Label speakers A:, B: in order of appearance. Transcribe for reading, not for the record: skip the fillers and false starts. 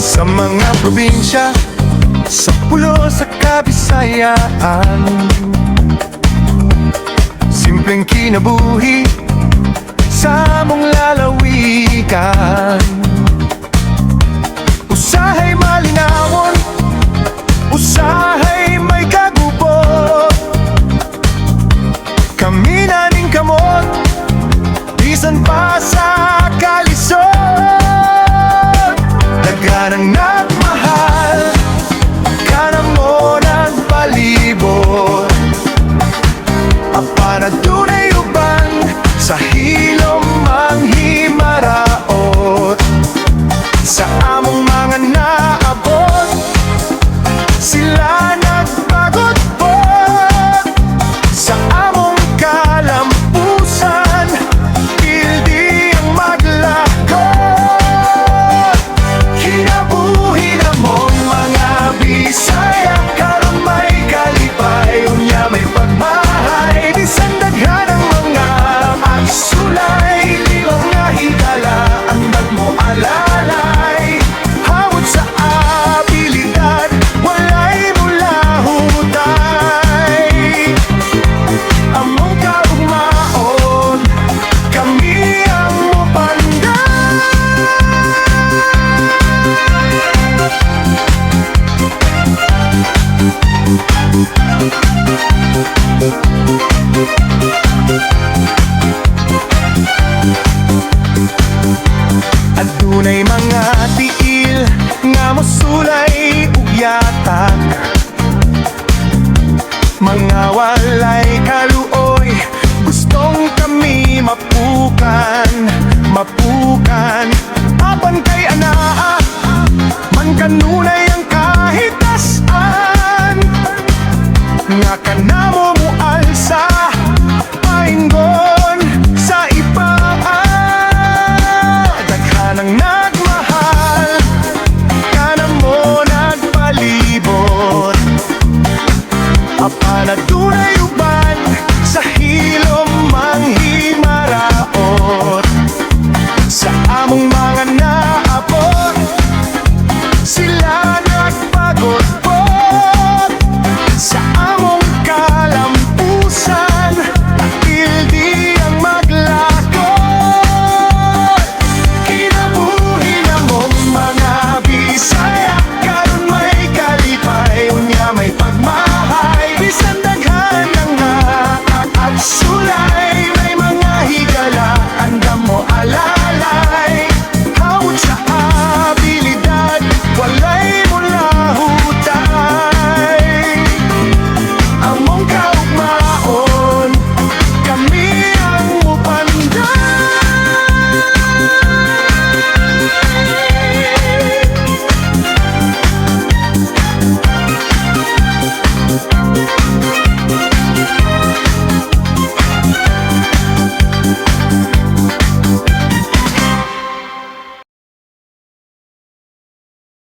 A: Sa mga probinsya, sa pulo, sa Kabisayaan, simpleng kinabuhi sa among lalawigan. Usahay malinawon, usahay may kagupo, kami naning kamot, bisan pa sa kalisod. Daganang nagmahal, kana mo ng palibot, apa na dunay uban sa hilom manghimaraot. Sa among mga naabot, sila nagpagod-pot. Sa among kalampusan, pildi ang maglakot. Kinabuhi na mong mga Bisaya, karon may kalipay, unya may pagmahay. Bisan daghan ang mga agsulay, di mga higala ang nagmo alalay. Hawod sa abilidad, walay mula hutay. Among kaugmaon, kami ang mupanday. Adunay